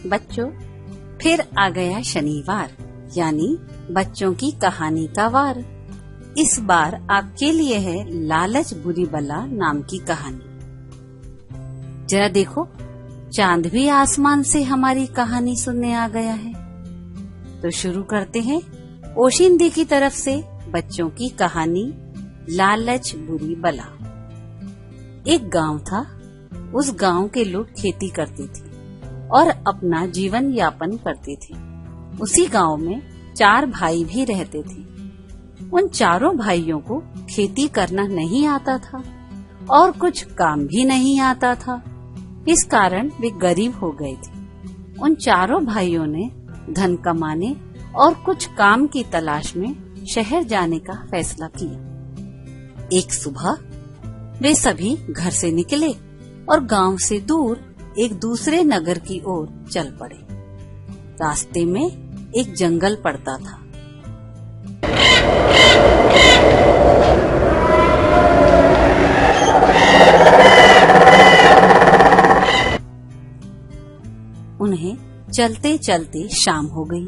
बच्चों, फिर आ गया शनिवार, यानी बच्चों की कहानी का वार। इस बार आपके लिए है लालच बुरी बला नाम की कहानी। जरा देखो, चांद भी आसमान से हमारी कहानी सुनने आ गया है। तो शुरू करते हैं ओशिंदी की तरफ से बच्चों की कहानी लालच बुरी बला। एक गांव था। उस गांव के लोग खेती करते थे और अपना जीवन यापन करते थे। उसी गांव में 4 भाई भी रहते थे। उन चारों भाइयों को खेती करना नहीं आता था और कुछ काम भी नहीं आता था। इस कारण वे गरीब हो गए थे। उन चारों भाइयों ने धन कमाने और कुछ काम की तलाश में शहर जाने का फैसला किया। एक सुबह वे सभी घर से निकले और गांव से दूर एक दूसरे नगर की ओर चल पड़े। रास्ते में एक जंगल पड़ता था। उन्हें चलते चलते शाम हो गई।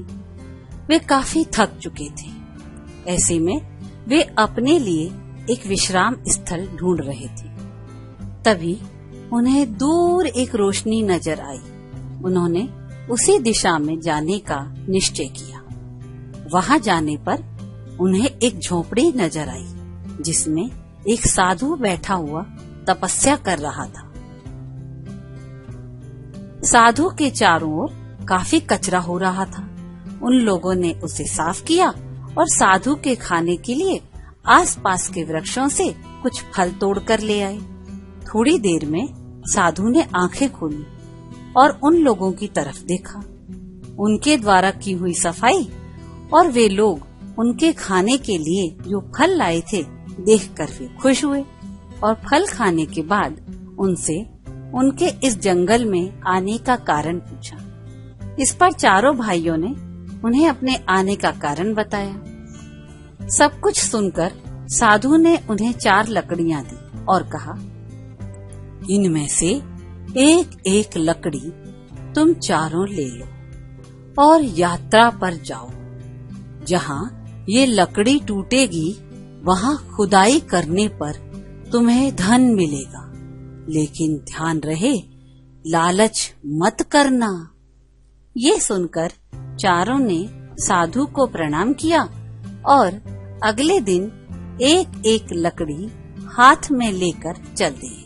वे काफी थक चुके थे। ऐसे में वे अपने लिए एक विश्राम स्थल ढूंढ रहे थे। तभी उन्हें दूर एक रोशनी नजर आई। उन्होंने उसी दिशा में जाने का निश्चय किया। वहां जाने पर उन्हें एक झोपड़ी नजर आई, जिसमें एक साधु बैठा हुआ तपस्या कर रहा था। साधु के चारों ओर काफी कचरा हो रहा था। उन लोगों ने उसे साफ किया और साधु के खाने के लिए आसपास के वृक्षों से कुछ फल तोड़कर ले आए। थोड़ी देर में साधु ने आंखें खोली और उन लोगों की तरफ देखा। उनके द्वारा की हुई सफाई और वे लोग उनके खाने के लिए जो फल लाए थे देखकर वे खुश हुए और फल खाने के बाद उनसे उनके इस जंगल में आने का कारण पूछा। इस पर चारों भाइयों ने उन्हें अपने आने का कारण बताया। सब कुछ सुनकर साधु ने उन्हें 4 लकड़ियां दी और कहा, इनमें से एक एक लकड़ी तुम चारों ले लो और यात्रा पर जाओ। जहाँ ये लकड़ी टूटेगी वहाँ खुदाई करने पर तुम्हें धन मिलेगा, लेकिन ध्यान रहे लालच मत करना। ये सुनकर चारों ने साधु को प्रणाम किया और अगले दिन एक एक लकड़ी हाथ में लेकर चल दिए।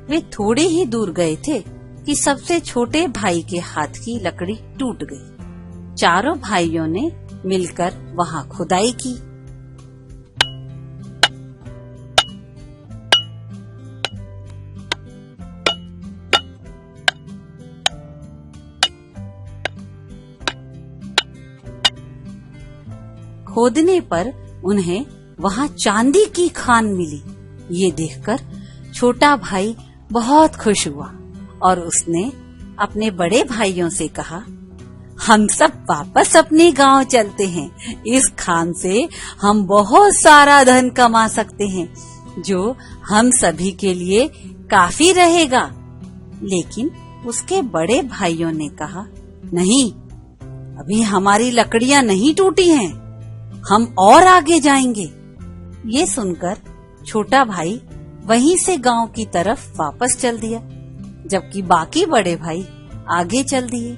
वे थोड़े ही दूर गए थे कि सबसे छोटे भाई के हाथ की लकड़ी टूट गई। चारों भाइयों ने मिलकर वहां खुदाई की। खोदने पर उन्हें वहां चांदी की खान मिली। ये देखकर छोटा भाई बहुत खुश हुआ और उसने अपने बड़े भाइयों से कहा, हम सब वापस अपने गांव चलते हैं। इस खान से हम बहुत सारा धन कमा सकते हैं, जो हम सभी के लिए काफी रहेगा। लेकिन उसके बड़े भाइयों ने कहा, नहीं, अभी हमारी लकड़ियां नहीं टूटी हैं, हम और आगे जाएंगे। ये सुनकर छोटा भाई वहीं से गांव की तरफ वापस चल दिया, जबकि बाकी बड़े भाई आगे चल दिए।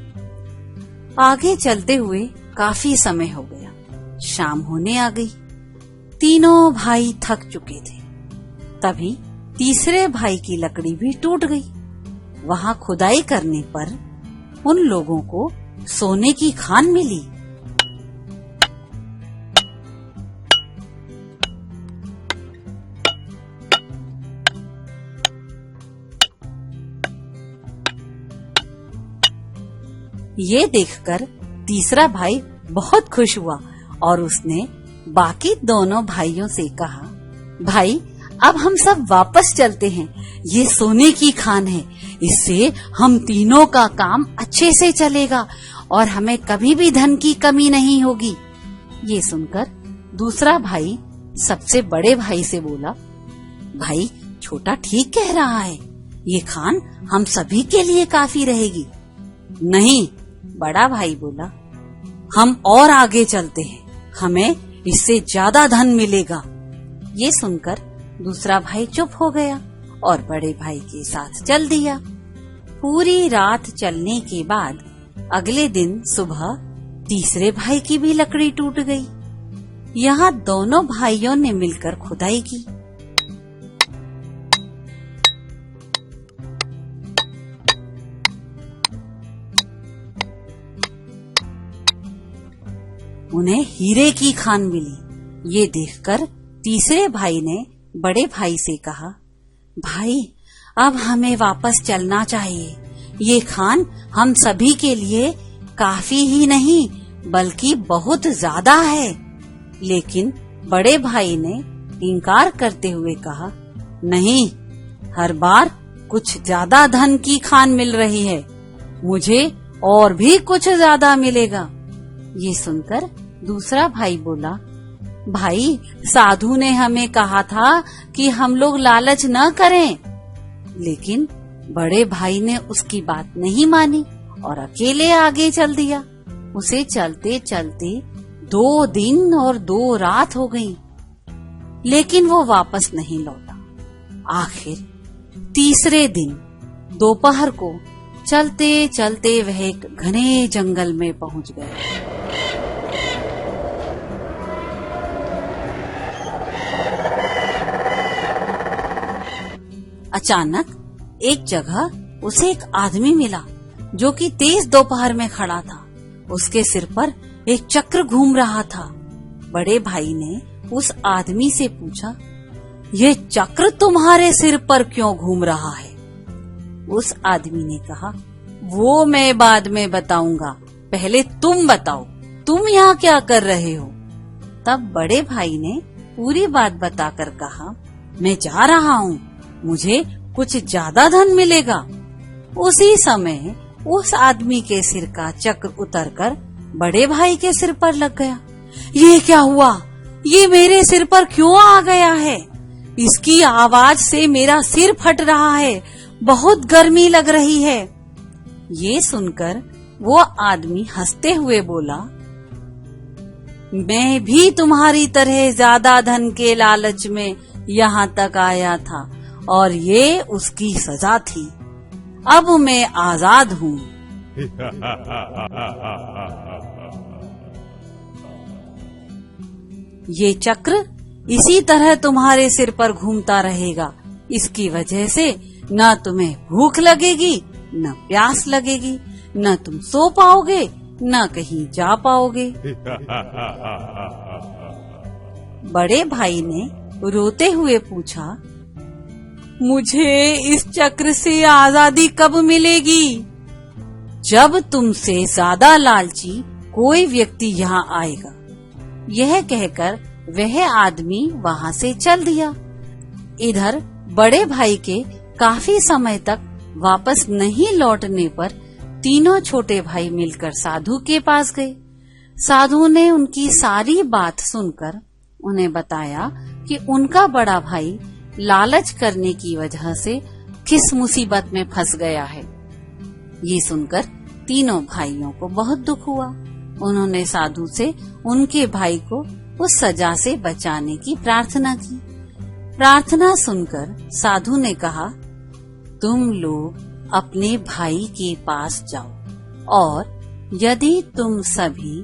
आगे चलते हुए काफी समय हो गया। शाम होने आ गई। तीनों भाई थक चुके थे। तभी तीसरे भाई की लकड़ी भी टूट गई। वहां खुदाई करने पर उन लोगों को सोने की खान मिली। ये देखकर तीसरा भाई बहुत खुश हुआ और उसने बाकी दोनों भाइयों से कहा, भाई, अब हम सब वापस चलते हैं। ये सोने की खान है, इससे हम तीनों का काम अच्छे से चलेगा और हमें कभी भी धन की कमी नहीं होगी। ये सुनकर दूसरा भाई सबसे बड़े भाई से बोला, भाई, छोटा ठीक कह रहा है, ये खान हम सभी के लिए काफी रहेगी। नहीं, बड़ा भाई बोला, हम और आगे चलते हैं, हमें इससे ज्यादा धन मिलेगा। ये सुनकर दूसरा भाई चुप हो गया और बड़े भाई के साथ चल दिया। पूरी रात चलने के बाद अगले दिन सुबह तीसरे भाई की भी लकड़ी टूट गई। यहाँ दोनों भाइयों ने मिलकर खुदाई की। उन्हें हीरे की खान मिली। ये देखकर तीसरे भाई ने बड़े भाई से कहा, भाई अब हमें वापस चलना चाहिए। ये खान हम सभी के लिए काफी ही नहीं बल्कि बहुत ज्यादा है। लेकिन बड़े भाई ने इनकार करते हुए कहा, नहीं, हर बार कुछ ज्यादा धन की खान मिल रही है, मुझे और भी कुछ ज्यादा मिलेगा। ये सुनकर दूसरा भाई बोला, भाई साधु ने हमें कहा था कि हम लोग लालच न करें। लेकिन बड़े भाई ने उसकी बात नहीं मानी और अकेले आगे चल दिया। उसे चलते चलते 2 दिन और 2 रात हो गई, लेकिन वो वापस नहीं लौटा। आखिर तीसरे दिन दोपहर को चलते चलते वह एक घने जंगल में पहुंच गया। अचानक एक जगह उसे एक आदमी मिला जो कि तेज दोपहर में खड़ा था। उसके सिर पर एक चक्र घूम रहा था। बड़े भाई ने उस आदमी से पूछा, ये चक्र तुम्हारे सिर पर क्यों घूम रहा है? उस आदमी ने कहा, वो मैं बाद में बताऊंगा, पहले तुम बताओ, तुम यहाँ क्या कर रहे हो? तब बड़े भाई ने पूरी बात बताकर कहा, मैं जा रहा हूँ, मुझे कुछ ज्यादा धन मिलेगा। उसी समय उस आदमी के सिर का चक्र उतरकर बड़े भाई के सिर पर लग गया। ये क्या हुआ? ये मेरे सिर पर क्यों आ गया है? इसकी आवाज से मेरा सिर फट रहा है, बहुत गर्मी लग रही है। ये सुनकर वो आदमी हंसते हुए बोला, मैं भी तुम्हारी तरह ज्यादा धन के लालच में यहाँ तक आया था और ये उसकी सजा थी। अब मैं आजाद हूँ। ये चक्र इसी तरह तुम्हारे सिर पर घूमता रहेगा। इसकी वजह से न तुम्हें भूख लगेगी, न प्यास लगेगी, न तुम सो पाओगे, न कहीं जा पाओगे। बड़े भाई ने रोते हुए पूछा, मुझे इस चक्र से आजादी कब मिलेगी? जब तुमसे ज्यादा लालची कोई व्यक्ति यहाँ आएगा। यह कहकर वह आदमी वहाँ से चल दिया। इधर बड़े भाई के काफी समय तक वापस नहीं लौटने पर तीनों छोटे भाई मिलकर साधु के पास गए। साधु ने उनकी सारी बात सुनकर उन्हें बताया कि उनका बड़ा भाई लालच करने की वजह से किस मुसीबत में फंस गया है। ये सुनकर तीनों भाइयों को बहुत दुख हुआ। उन्होंने साधु से उनके भाई को उस सजा से बचाने की प्रार्थना की। प्रार्थना सुनकर साधु ने कहा, तुम लोग अपने भाई के पास जाओ और यदि तुम सभी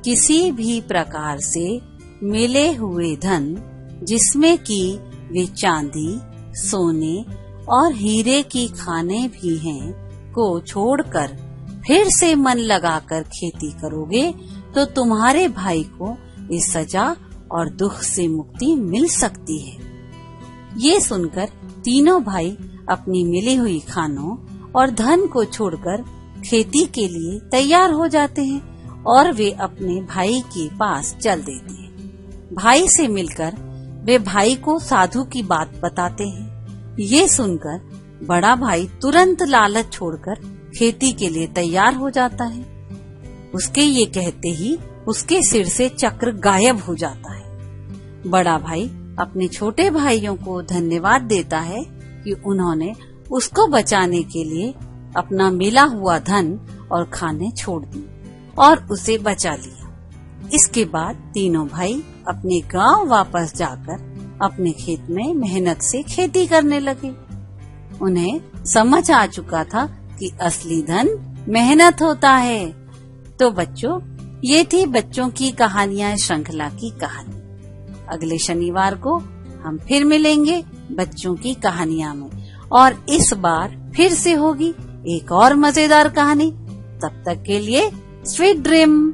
किसी भी प्रकार से मिले हुए धन, जिसमें कि वे चांदी, सोने और हीरे की खाने भी हैं, को छोड़कर फिर से मन लगाकर खेती करोगे तो तुम्हारे भाई को इस सजा और दुख से मुक्ति मिल सकती है। ये सुनकर तीनों भाई अपनी मिली हुई खानों और धन को छोड़कर खेती के लिए तैयार हो जाते हैं और वे अपने भाई के पास चल देते हैं। भाई से मिलकर वे भाई को साधु की बात बताते हैं। ये सुनकर बड़ा भाई तुरंत लालच छोड़कर खेती के लिए तैयार हो जाता है। उसके ये कहते ही उसके सिर से चक्र गायब हो जाता है। बड़ा भाई अपने छोटे भाइयों को धन्यवाद देता है कि उन्होंने उसको बचाने के लिए अपना मिला हुआ धन और खाने छोड़ दी और उसे बचा लिया। इसके बाद तीनों भाई अपने गांव वापस जाकर अपने खेत में मेहनत से खेती करने लगे। उन्हें समझ आ चुका था कि असली धन मेहनत होता है। तो बच्चों, ये थी बच्चों की कहानियां श्रृंखला की कहानी। अगले शनिवार को हम फिर मिलेंगे बच्चों की कहानियां में, और इस बार फिर से होगी एक और मजेदार कहानी। तब तक के लिए स्वीट ड्रीम।